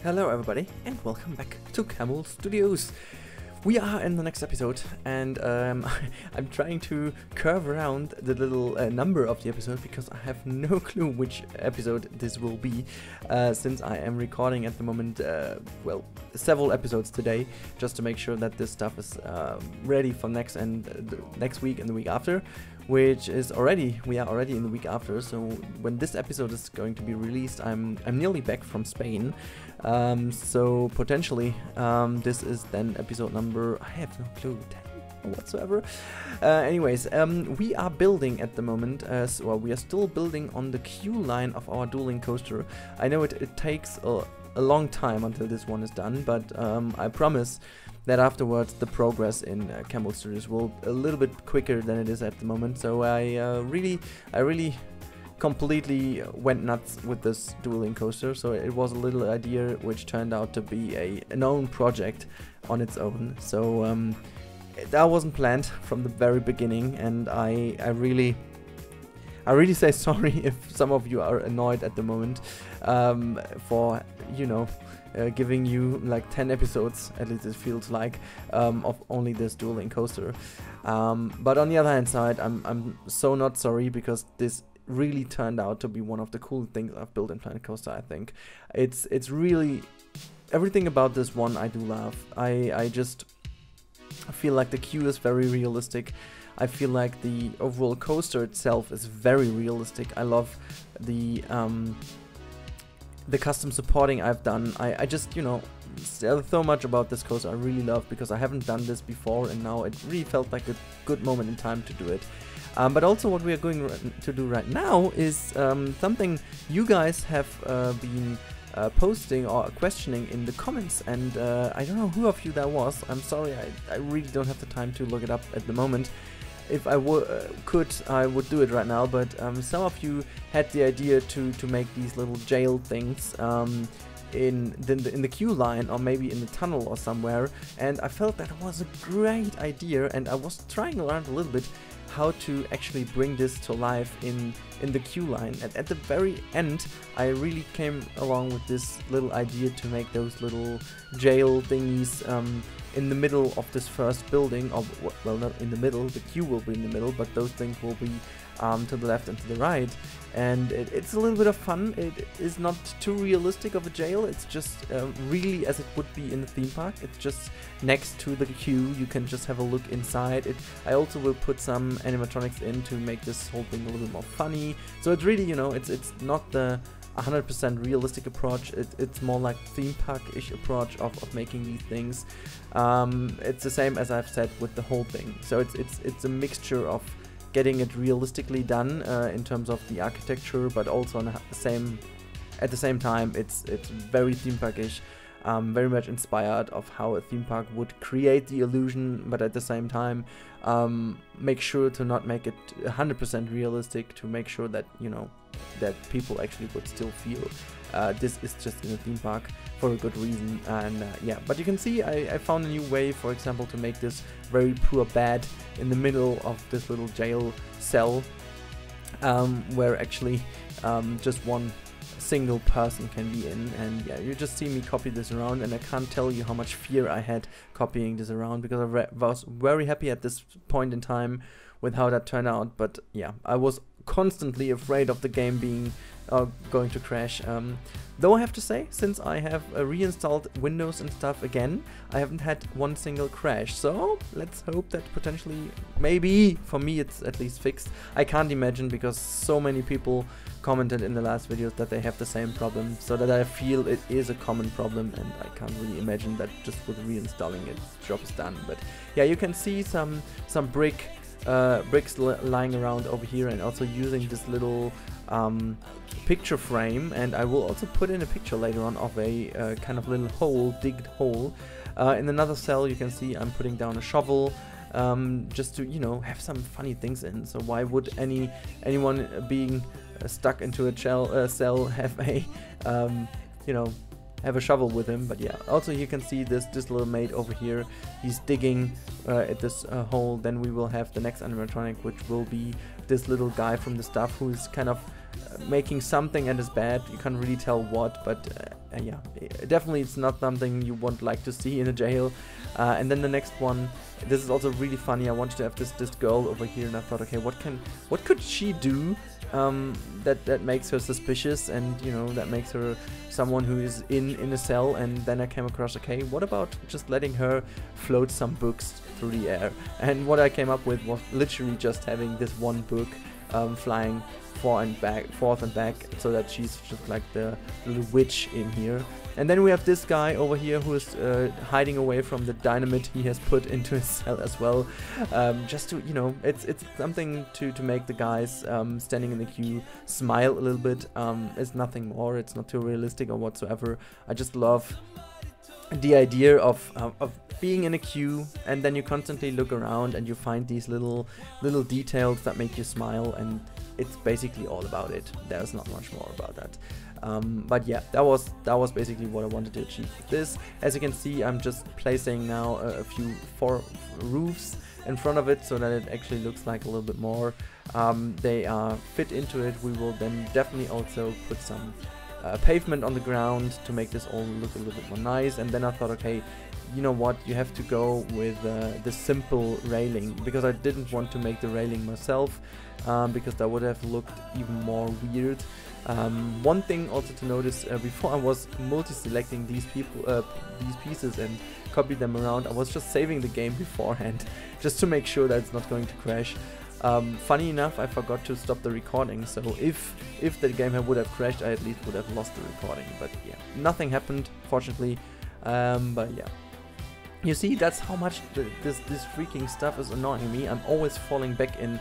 Hello everybody and welcome back to Camel Studios. We are in the next episode and I'm trying to curve around the little number of the episode because I have no clue which episode this will be since I am recording at the moment, well, several episodes today just to make sure that this stuff is ready for next week and the week after, which is we are already in the week after. So when this episode is going to be released, I'm nearly back from Spain. So potentially this is then episode number, I have no clue, 10 whatsoever. Anyways, we are building at the moment, well, we are still building on the queue line of our dueling coaster. I know it takes a long time until this one is done, but I promise that afterwards the progress in Camel Studios will a little bit quicker than it is at the moment. So I really completely went nuts with this dueling coaster. So it was a little idea which turned out to be an own project on its own. So that wasn't planned from the very beginning, and I really say sorry if some of you are annoyed at the moment for, you know, giving you like 10 episodes, at least it feels like, of only this dueling coaster. But on the other hand side, I'm so not sorry, because this really turned out to be one of the cool things I've built in Planet Coaster. I think it's really everything about this one I do love. I just feel like the queue is very realistic. I feel like the overall coaster itself is very realistic. I love the custom supporting I've done. I just, you know, so much about this coaster I really love, because I haven't done this before, and now it really felt like a good moment in time to do it. But also what we are going to do right now is something you guys have been posting or questioning in the comments, and I don't know who of you that was. I'm sorry, I really don't have the time to look it up at the moment. If I could, I would do it right now, but some of you had the idea to make these little jail things in the queue line, or maybe in the tunnel or somewhere, and I felt that was a great idea, and I was trying around a little bit how to actually bring this to life in the queue line. And at the very end, I really came along with this little idea to make those little jail thingies in the middle of this first building, or well, not in the middle, the queue will be in the middle, but those things will be to the left and to the right. And it's a little bit of fun. It is not too realistic of a jail. It's just really as it would be in the theme park. It's just next to the queue. You can just have a look inside it. I also will put some animatronics in to make this whole thing a little bit more funny. So it's really, you know, it's not the 100% realistic approach. It's more like theme park-ish approach of making these things. It's the same as I've said with the whole thing. So it's a mixture of getting it realistically done in terms of the architecture, but also at the same time it's very theme park-ish, very much inspired of how a theme park would create the illusion, but at the same time make sure to not make it 100% realistic, to make sure that, you know, that people actually would still feel this is just in a theme park for a good reason. And yeah, but you can see I found a new way, for example, to make this very poor bed in the middle of this little jail cell, where actually just one single person can be in. And yeah, you just see me copy this around, and I can't tell you how much fear I had copying this around, because I was very happy at this point in time with how that turned out. But yeah, I was constantly afraid of the game being going to crash. Though I have to say, since I have reinstalled Windows and stuff again, I haven't had one single crash. So let's hope that potentially, maybe for me, it's at least fixed. I can't imagine, because so many people commented in the last videos that they have the same problem, so that I feel it is a common problem, and I can't really imagine that just with reinstalling it, the job is done. But yeah, you can see some bricks lying around over here, and also using this little picture frame, and I will also put in a picture later on of a kind of little hole, digged hole. In another cell you can see I'm putting down a shovel, just to, you know, have some funny things in. So why would anyone being stuck into a cell have a you know, have a shovel with him? But yeah, also you can see this little mate over here, he's digging at this hole. Then we will have the next animatronic, which will be this little guy from the staff, who is kind of making something and is bad. You can't really tell what, but yeah, definitely it's not something you would like to see in a jail. And then the next one, this is also really funny. I wanted to have this girl over here, and I thought, okay, what could she do that makes her suspicious, and you know, that makes her someone who is in a cell. And then I came across, okay, what about just letting her float some books through the air? And what I came up with was literally just having this one book flying forth and back, so that she's just like the little witch in here. And then we have this guy over here who is hiding away from the dynamite he has put into his cell as well. Just to, you know, it's something to make the guys standing in the queue smile a little bit. It's nothing more. It's not too realistic or whatsoever. I just love the idea of being in a queue, and then you constantly look around and you find these little details that make you smile, and it's basically all about it. There's not much more about that. But yeah, that was basically what I wanted to achieve with this. As you can see, I'm just placing now a few 4 roofs in front of it, so that it actually looks like a little bit more. They are fit into it. We will then definitely also put some pavement on the ground to make this all look a little bit more nice. And then I thought, okay, you know what, you have to go with the simple railing, because I didn't want to make the railing myself, because that would have looked even more weird. One thing also to notice, before I was multi-selecting these pieces and copy them around, I was just saving the game beforehand, just to make sure that it's not going to crash. Funny enough, I forgot to stop the recording, so if the game would have crashed, I at least would have lost the recording. But yeah, nothing happened, fortunately. But yeah, you see, that's how much this freaking stuff is annoying me. I'm always falling back in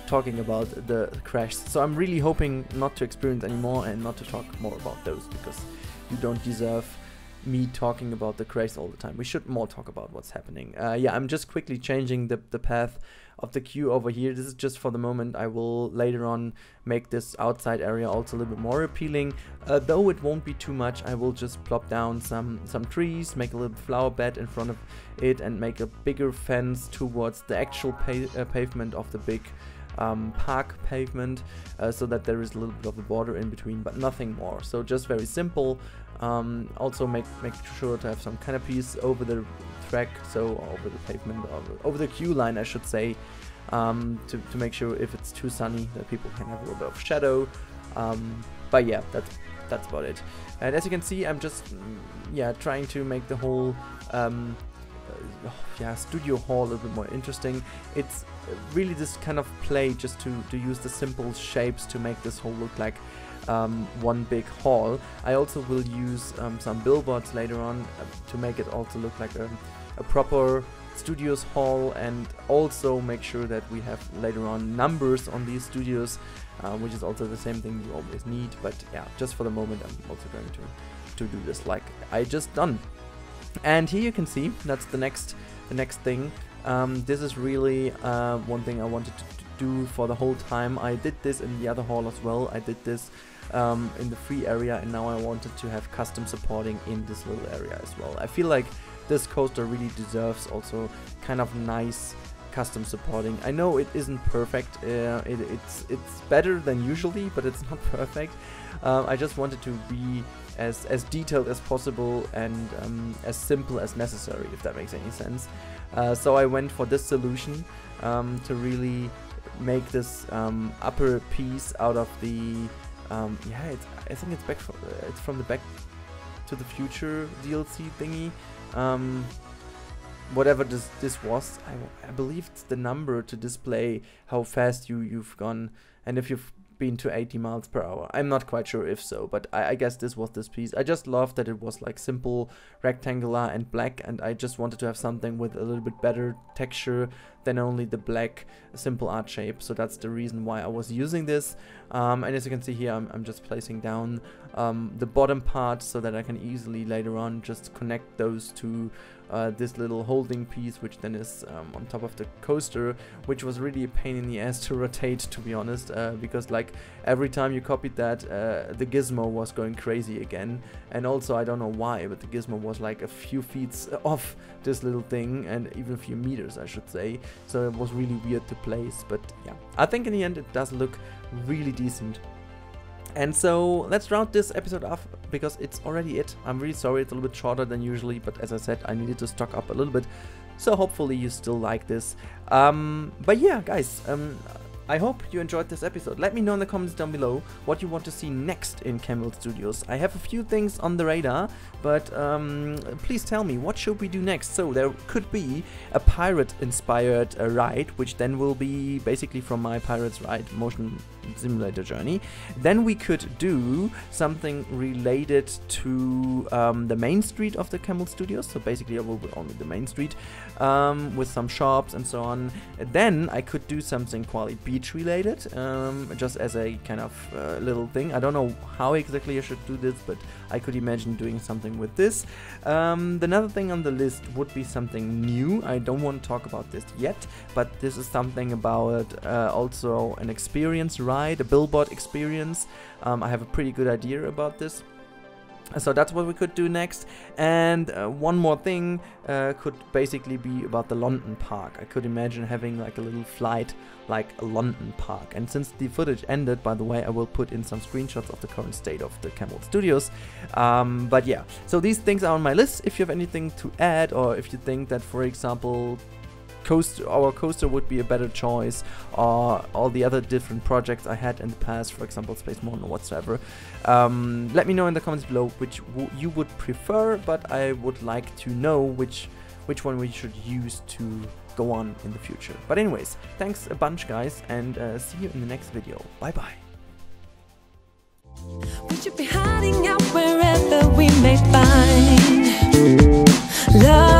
talking about the crash, so I'm really hoping not to experience anymore and not to talk more about those, because you don't deserve me talking about the crash all the time. We should more talk about what's happening. Yeah, I'm just quickly changing the path of the queue over here. This is just for the moment. I will later on make this outside area also a little bit more appealing, though it won't be too much. I will just plop down some trees, make a little flower bed in front of it, and make a bigger fence towards the actual pavement of the big park pavement, so that there is a little bit of a border in between, but nothing more. So just very simple. Also make sure to have some canopies over the track, so over the pavement, over the queue line, I should say, to make sure if it's too sunny that people can have a little bit of shadow. But yeah, that's about it. And as you can see, I'm just trying to make the whole studio hall a little bit more interesting. It's really this kind of play just to use the simple shapes to make this whole look like one big hall. I also will use some billboards later on to make it also look like a proper studios hall, and also make sure that we have later on numbers on these studios, which is also the same thing you always need. But yeah, just for the moment, I'm also going to do this like I just done. And here you can see that's the next thing. This is really one thing I wanted to do for the whole time. I did this in the other hall as well. I did this in the free area, and now I wanted to have custom supporting in this little area as well. I feel like this coaster really deserves also kind of nice custom supporting. I know it isn't perfect. It's better than usually, but it's not perfect. I just wanted to be as detailed as possible and as simple as necessary, if that makes any sense. So I went for this solution to really make this upper piece out of the I think it's from the Back to the Future DLC thingy. Whatever this was, I believe it's the number to display how fast you've gone, and if you've been to 80 miles per hour. I'm not quite sure if so, but I guess this was this piece. I just loved that it was like simple, rectangular and black, and I just wanted to have something with a little bit better texture than only the black simple art shape. So that's the reason why I was using this. And as you can see here, I'm just placing down the bottom part so that I can easily later on just connect those to this little holding piece, which then is on top of the coaster, which was really a pain in the ass to rotate, to be honest, because like every time you copied that, the gizmo was going crazy again. And also, I don't know why, but the gizmo was like a few feet off this little thing, and even a few meters, I should say. So it was really weird to place, but yeah, I think in the end it does look really decent. And so let's round this episode off because it's already it. I'm really sorry it's a little bit shorter than usually, but as I said, I needed to stock up a little bit. So hopefully you still like this. But yeah, guys, I hope you enjoyed this episode. Let me know in the comments down below what you want to see next in Camel Studios. I have a few things on the radar, but please tell me, what should we do next? So there could be a pirate-inspired ride, which then will be basically from my Pirates Ride motion simulator journey. Then we could do something related to the main street of the Camel Studios. So basically I will be only the main street with some shops and so on. Then I could do something Koali Beach related, just as a kind of little thing. I don't know how exactly I should do this, but I could imagine doing something with this. Another thing on the list would be something new. I don't want to talk about this yet, but this is something about also an experience ride, a billboard experience. I have a pretty good idea about this. So that's what we could do next. And one more thing could basically be about the London park. I could imagine having like a little flight like a London park. And since the footage ended, by the way, I will put in some screenshots of the current state of the Camel Studios. But yeah, so these things are on my list. If you have anything to add, or if you think that, for example, our coaster would be a better choice, or all the other different projects I had in the past, for example Space Mountain or whatsoever, let me know in the comments below which you would prefer, but I would like to know which one we should use to go on in the future. But anyways, thanks a bunch guys, and see you in the next video. Bye bye. We should be hiding out wherever we may find love.